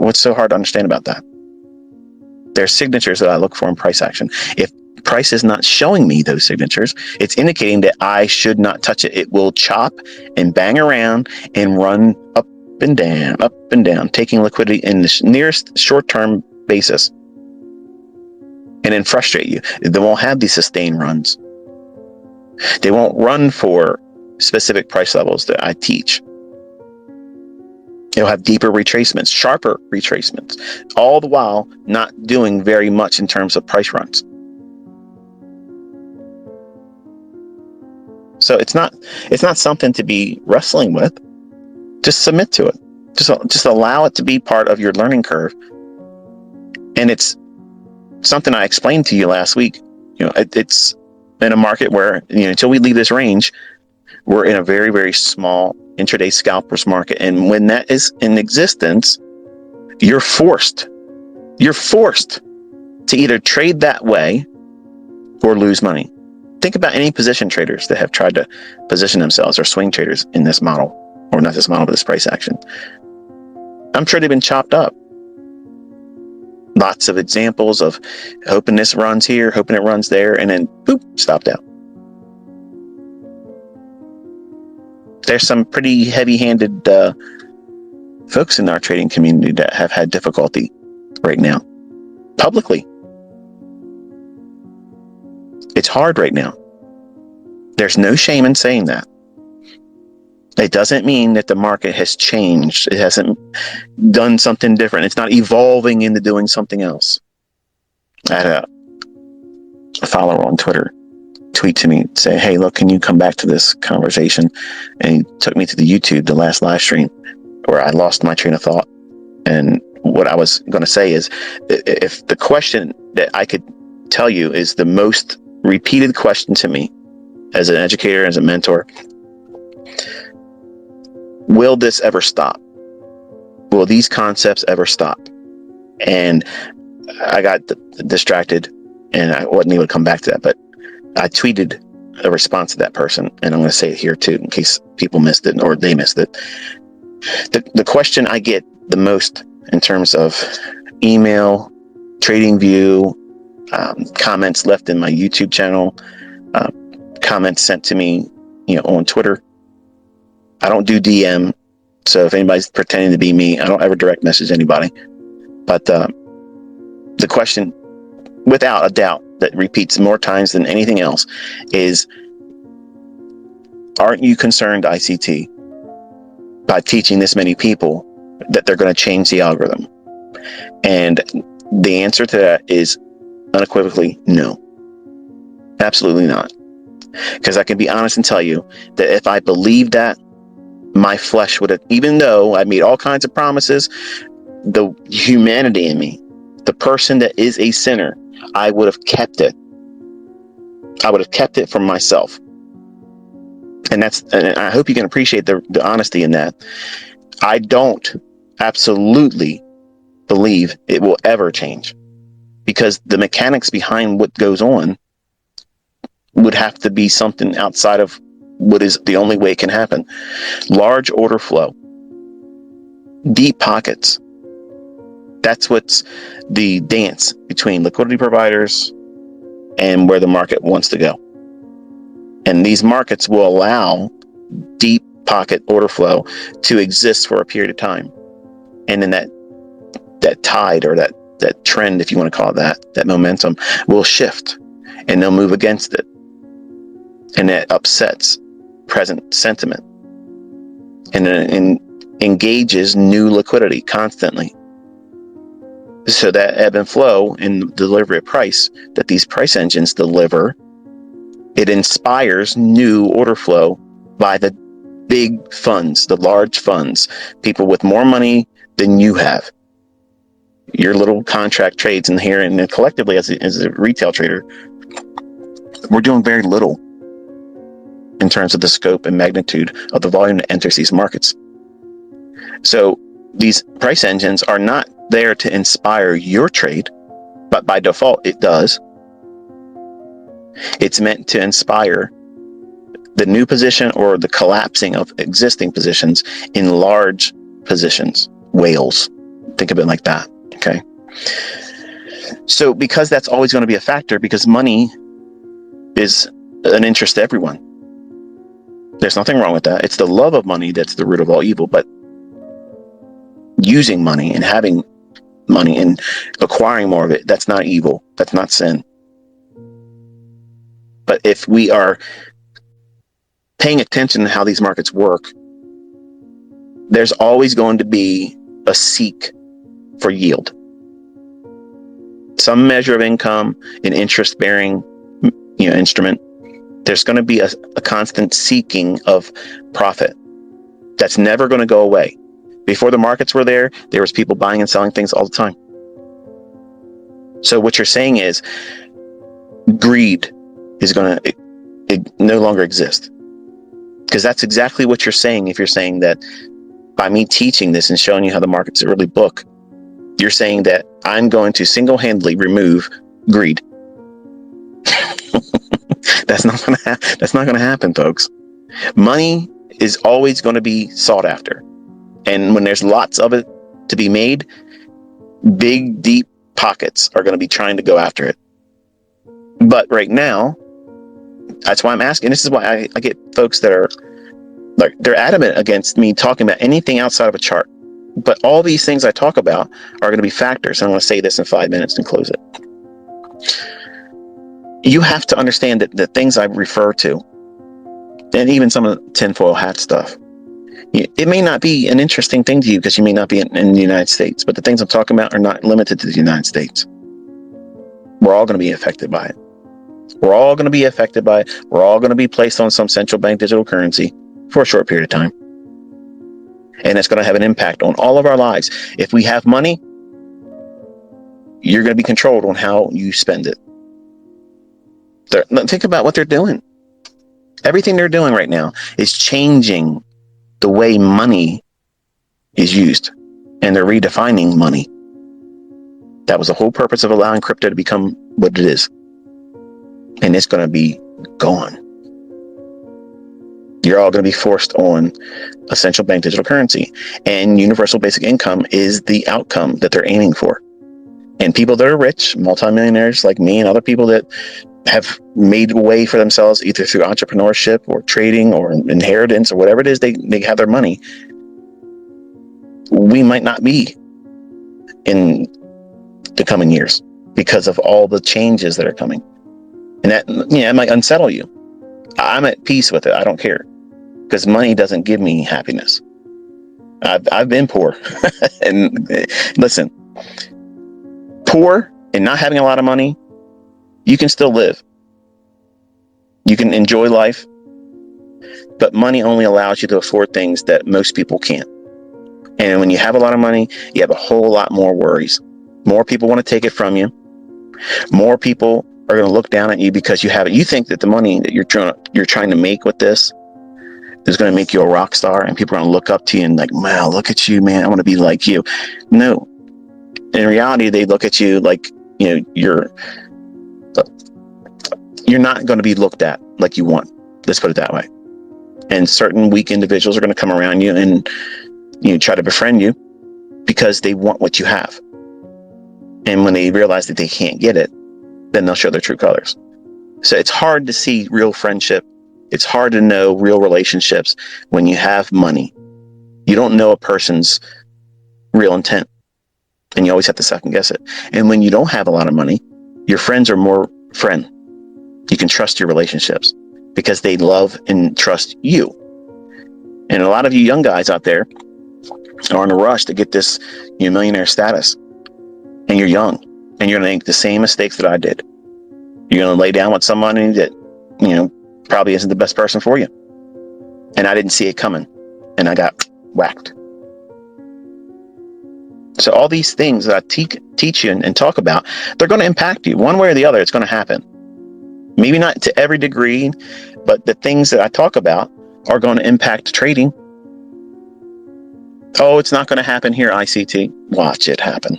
What's so hard to understand about that? There's signatures that I look for in price action. If price is not showing me those signatures, it's indicating that I should not touch it. It will chop and bang around and run up and down, taking liquidity in the nearest short-term basis, and then frustrate you. They won't have these sustained runs. They won't run for specific price levels that I teach. It'll have deeper retracements, sharper retracements, all the while not doing very much in terms of price runs. So it's not something to be wrestling with. Just submit to it. Just allow it to be part of your learning curve. And it's something I explained to you last week. It's in a market where, until we leave this range, we're in a very, very small intraday scalpers market. And when that is in existence, you're forced to either trade that way or lose money. Think about any position traders that have tried to position themselves, or swing traders in this model, or not this model, but this price action. I'm sure they've been chopped up. Lots of examples of hoping this runs here, hoping it runs there, and then boop, stopped out. There's some pretty heavy-handed folks in our trading community that have had difficulty right now, publicly. It's hard right now. There's no shame in saying that. It doesn't mean that the market has changed. It hasn't done something different. It's not evolving into doing something else. I had a follower on Twitter tweet to me, say, "Hey, look, can you come back to this conversation?" And he took me to the YouTube, the last live stream, where I lost my train of thought. And what I was going to say is, if the question that I could tell you is the most repeated question to me as an educator, as a mentor, will this ever stop? Will these concepts ever stop? And I got distracted and I wasn't able to come back to that, but I tweeted a response to that person, and I'm going to say it here too, in case people missed it or they missed it. The question I get the most in terms of email, TradingView, comments left in my YouTube channel, comments sent to me, on Twitter. I don't do DM, so if anybody's pretending to be me, I don't ever direct message anybody. But the question, without a doubt, that repeats more times than anything else is, aren't you concerned, ICT, by teaching this many people that they're going to change the algorithm? And the answer to that is unequivocally no. Absolutely not. Because I can be honest and tell you that if I believed that, my flesh would have, even though I made all kinds of promises, the humanity in me, the person that is a sinner, I would have kept it. I would have kept it from myself. And I hope you can appreciate the honesty in that. I don't absolutely believe it will ever change, because the mechanics behind what goes on would have to be something outside of what is the only way it can happen. Large order flow, deep pockets. That's what's the dance between liquidity providers and where the market wants to go. And these markets will allow deep pocket order flow to exist for a period of time. And then that tide, or that trend, if you want to call it that momentum, will shift and they'll move against it. And that upsets present sentiment and engages new liquidity constantly. So that ebb and flow in the delivery of price that these price engines deliver, it inspires new order flow by the big funds, the large funds, people with more money than you have. Your little contract trades in here, and then collectively as a retail trader, we're doing very little in terms of the scope and magnitude of the volume that enters these markets. So these price engines are not there to inspire your trade, but by default it does. It's meant to inspire the new position or the collapsing of existing positions in large positions, whales. Think of it like that. Okay. So because that's always going to be a factor, because money is an interest to everyone. There's nothing wrong with that. It's the love of money that's the root of all evil. But using money and having money and acquiring more of it, that's not evil. That's not sin. But if we are paying attention to how these markets work, there's always going to be a seek for yield. Some measure of income, an interest-bearing, instrument. There's going to be a constant seeking of profit. That's never going to go away. Before the markets were there was people buying and selling things all the time. So what you're saying is greed is going to no longer exist. Because that's exactly what you're saying. If you're saying that by me teaching this and showing you how the markets really book, you're saying that I'm going to single-handedly remove greed. That's not going to happen, folks. Money is always going to be sought after. And when there's lots of it to be made, big, deep pockets are going to be trying to go after it. But right now, that's why I'm asking. This is why I get folks that are like, they're adamant against me talking about anything outside of a chart. But all these things I talk about are going to be factors. And I'm going to say this in 5 minutes and close it. You have to understand that the things I refer to, and even some of the tinfoil hat stuff, it may not be an interesting thing to you because you may not be in the United States, but the things I'm talking about are not limited to the United States. We're all going to be affected by it. We're all going to be affected by it. We're all going to be placed on some central bank digital currency for a short period of time. And it's going to have an impact on all of our lives. If we have money, you're going to be controlled on how you spend it. Think about what they're doing. Everything they're doing right now is changing the way money is used. And they're redefining money. That was the whole purpose of allowing crypto to become what it is. And it's going to be gone. You're all going to be forced on a central bank digital currency. And universal basic income is the outcome that they're aiming for. And people that are rich, multimillionaires like me and other people that have made a way for themselves either through entrepreneurship or trading or inheritance or whatever it is they have their money, we might not be in the coming years because of all the changes that are coming. And that, it might unsettle you. I'm at peace with it. I don't care, because money doesn't give me happiness. I've been poor. And listen, poor and not having a lot of money, you can still live. You can enjoy life, but money only allows you to afford things that most people can't. And when you have a lot of money, you have a whole lot more worries. More people want to take it from you. More people are going to look down at you because you have it. You think that the money that you're trying to make with this is going to make you a rock star, and people are going to look up to you and like, wow, look at you, man. I want to be like you. No. In reality, they look at you like, you're not going to be looked at like you want. Let's put it that way. And certain weak individuals are going to come around you and try to befriend you because they want what you have. And when they realize that they can't get it, then they'll show their true colors. So it's hard to see real friendship. It's hard to know real relationships when you have money. You don't know a person's real intent, and you always have to second guess it. And when you don't have a lot of money, your friends are more friend. You can trust your relationships because they love and trust you. And a lot of you young guys out there are in a rush to get this millionaire status. And you're young, and you're going to make the same mistakes that I did. You're going to lay down with somebody that, probably isn't the best person for you. And I didn't see it coming, and I got whacked. So all these things that I teach you and talk about, they're going to impact you one way or the other. It's going to happen. Maybe not to every degree, but the things that I talk about are going to impact trading. Oh, it's not going to happen here, ICT. Watch it happen.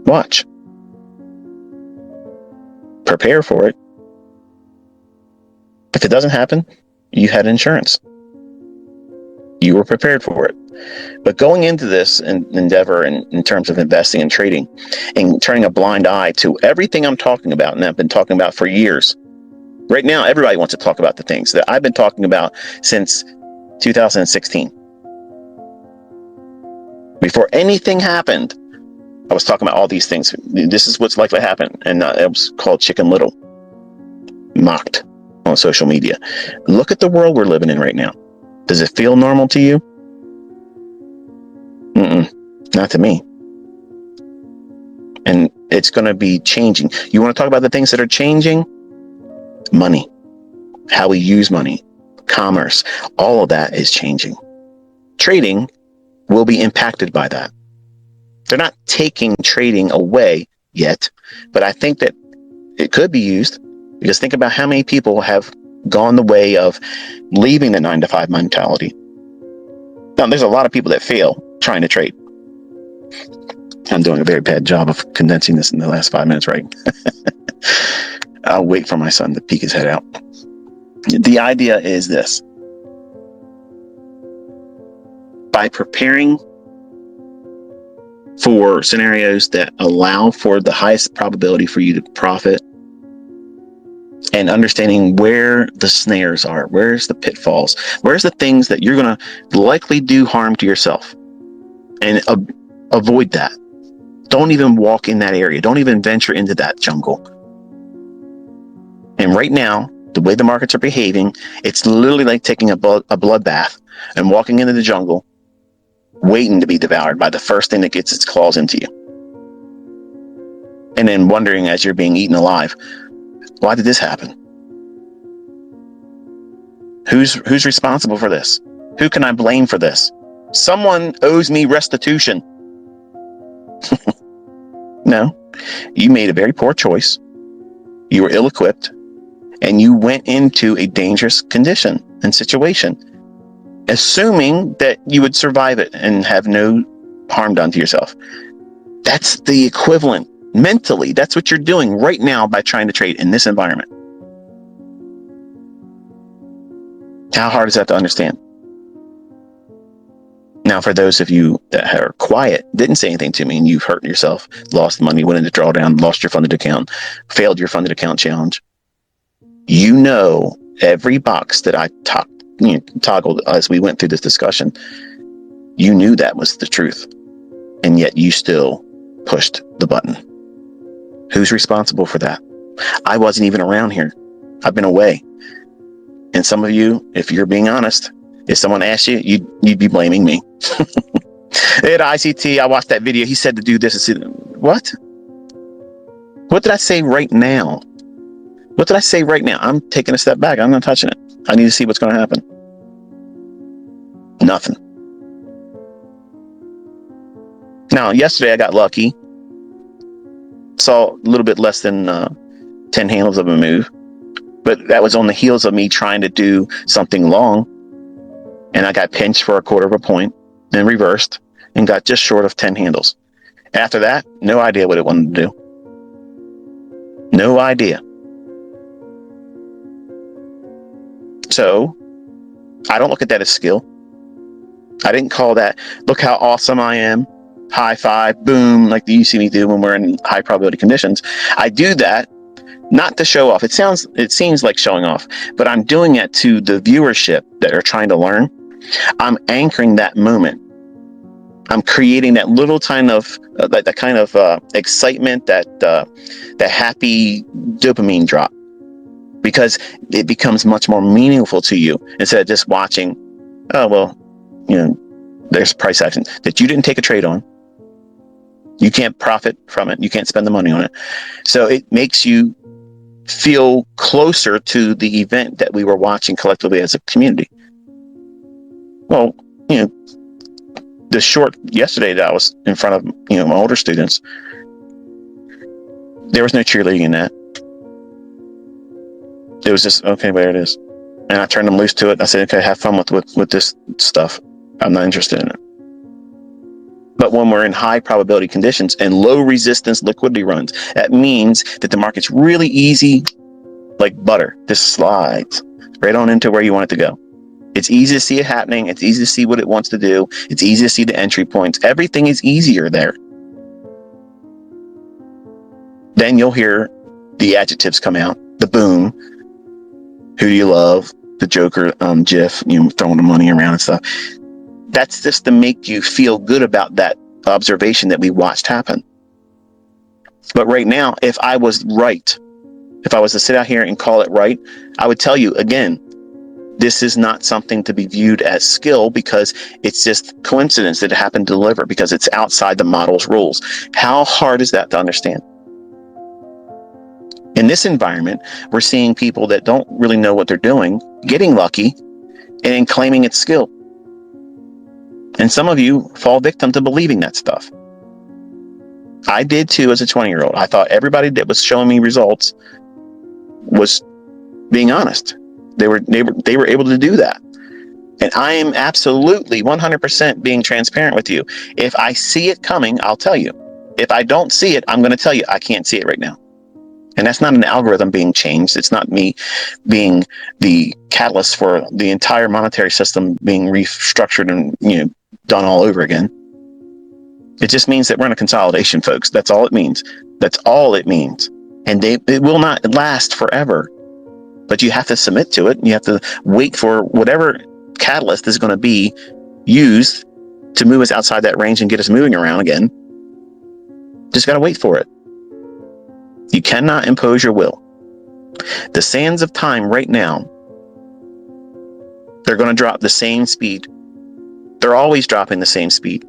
Watch. Prepare for it. If it doesn't happen, you had insurance. You were prepared for it. But going into this endeavor in terms of investing and trading and turning a blind eye to everything I'm talking about, and I've been talking about for years. Right now, everybody wants to talk about the things that I've been talking about since 2016. Before anything happened, I was talking about all these things. This is what's likely to happen. And it was called Chicken Little, mocked on social media. Look at the world we're living in right now. Does it feel normal to you? Not to me. And it's going to be changing. You want to talk about the things that are changing? Money, how we use money, commerce, all of that is changing. Trading will be impacted by that. They're not taking trading away yet, but I think that it could be used, because think about how many people have gone the way of leaving the 9-to-5 mentality. Now, there's a lot of people that fail trying to trade. I'm doing a very bad job of condensing this in the last 5 minutes, right? I'll wait for my son to peek his head out. The idea is this. By preparing for scenarios that allow for the highest probability for you to profit, and understanding where the snares are, where's the pitfalls, where's the things that you're going to likely do harm to yourself, and avoid that. Don't even walk in that area. Don't even venture into that jungle. And right now, the way the markets are behaving, it's literally like taking a bloodbath and walking into the jungle, waiting to be devoured by the first thing that gets its claws into you. And then wondering as you're being eaten alive, why did this happen? Who's responsible for this? Who can I blame for this? Someone owes me restitution. No, you made a very poor choice. You were ill-equipped, and you went into a dangerous condition and situation, assuming that you would survive it and have no harm done to yourself. That's the equivalent mentally. That's what you're doing right now by trying to trade in this environment. How hard is that to understand? Now, for those of you that are quiet, didn't say anything to me, and you've hurt yourself, lost money, went into drawdown, lost your funded account, failed your funded account challenge, you know every box that I toggled as we went through this discussion, you knew that was the truth, and yet you still pushed the button. Who's responsible for that? I wasn't even around here. I've been away. And some of you, if you're being honest, if someone asked you, you'd be blaming me. At ICT, I watched that video. He said to do this. What? What did I say right now? What did I say right now? I'm taking a step back. I'm not touching it. I need to see what's going to happen. Nothing. Now, yesterday I got lucky. Saw a little bit less than 10 handles of a move. But that was on the heels of me trying to do something long. And I got pinched for 1/4 of a point, then reversed and got just short of 10 handles. After that, no idea what it wanted to do. No idea. So I don't look at that as skill. I didn't call that, look how awesome I am, high five, boom, like you see me do when we're in high probability conditions. I do that not to show off. It seems like showing off, but I'm doing it to the viewership that are trying to learn. I'm anchoring that moment. I'm creating that little kind of excitement, that happy dopamine drop, because it becomes much more meaningful to you instead of just watching. Oh well, there's price action that you didn't take a trade on. You can't profit from it. You can't spend the money on it. So it makes you feel closer to the event that we were watching collectively as a community. Well, the short yesterday that I was in front of, my older students, there was no cheerleading in that. It was just, okay, there it is. And I turned them loose to it. I said, okay, have fun with this stuff. I'm not interested in it. But when we're in high probability conditions and low resistance liquidity runs, that means that the market's really easy, like butter. Just slides right on into where you want it to go. It's easy to see it happening. It's easy to see what it wants to do. It's easy to see the entry points. Everything is easier there. Then you'll hear the adjectives come out. The boom. Who do you love? The Joker GIF, throwing the money around and stuff. That's just to make you feel good about that observation that we watched happen. But right now, if I was right, if I was to sit out here and call it right, I would tell you again, this is not something to be viewed as skill, because it's just coincidence that it happened to deliver, because it's outside the model's rules. How hard is that to understand? In this environment, we're seeing people that don't really know what they're doing, getting lucky, and claiming it's skill. And some of you fall victim to believing that stuff. I did too as a 20-year-old. I thought everybody that was showing me results was being honest. They were able to do that. And I am absolutely 100% being transparent with you. If I see it coming, I'll tell you. If I don't see it, I'm going to tell you I can't see it right now. And that's not an algorithm being changed. It's not me being the catalyst for the entire monetary system being restructured and done all over again. It just means that we're in a consolidation, folks. That's all it means. That's all it means. And it will not last forever. But you have to submit to it. And you have to wait for whatever catalyst is going to be used to move us outside that range and get us moving around again. Just got to wait for it. You cannot impose your will. The sands of time right now, they're going to drop the same speed. They're always dropping the same speed.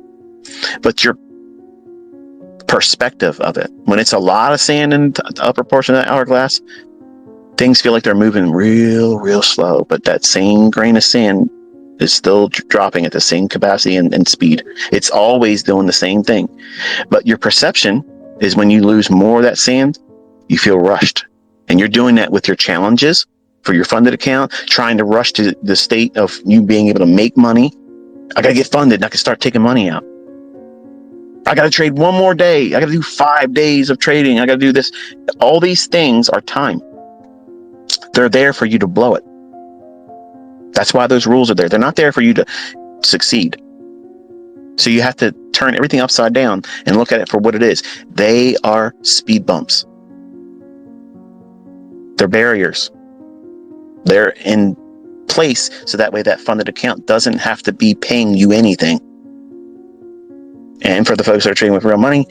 But your perspective of it, when it's a lot of sand in the upper portion of that hourglass, things feel like they're moving real slow. But that same grain of sand is still dropping at the same capacity and speed. It's always doing the same thing. But your perception is when you lose more of that sand, you feel rushed. And you're doing that with your challenges for your funded account, trying to rush to the state of you being able to make money. I got to get funded and I can start taking money out. I got to trade one more day. I got to do 5 days of trading. I got to do this. All these things are time. They're there for you to blow it. That's why those rules are there. They're not there for you to succeed. So you have to turn everything upside down and look at it for what it is. They are speed bumps. They're barriers. They're in place so that way that funded account doesn't have to be paying you anything. And for the folks that are trading with real money,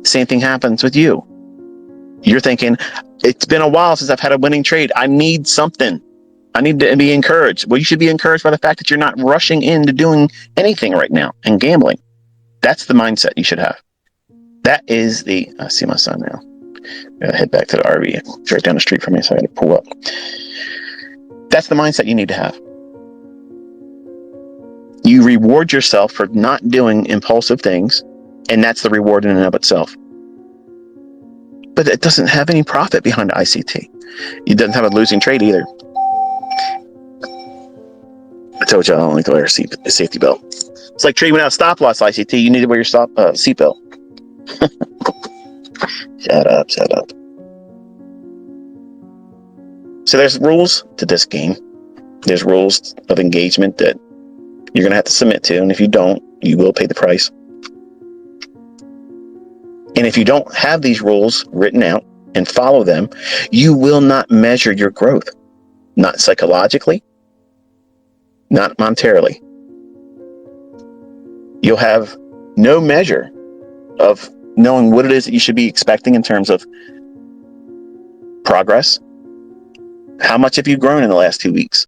same thing happens with you. You're thinking, it's been a while since I've had a winning trade. I need something. I need to be encouraged. Well, you should be encouraged by the fact that you're not rushing into doing anything right now and gambling. That's the mindset you should have. That is I see my son now. Gotta head back to the RV. It's right down the street from me, so I gotta pull up. That's the mindset you need to have. You reward yourself for not doing impulsive things, and that's the reward in and of itself. But it doesn't have any profit behind the ICT. It doesn't have a losing trade either. I told you I don't like to wear a safety belt. It's like trading without stop loss ICT. You need to wear your seatbelt. Shut up. So there's rules to this game. There's rules of engagement that you're going to have to submit to. And if you don't, you will pay the price. And if you don't have these rules written out and follow them, you will not measure your growth. Not psychologically, not monetarily. You'll have no measure of knowing what it is that you should be expecting in terms of progress. How much have you grown in the last 2 weeks?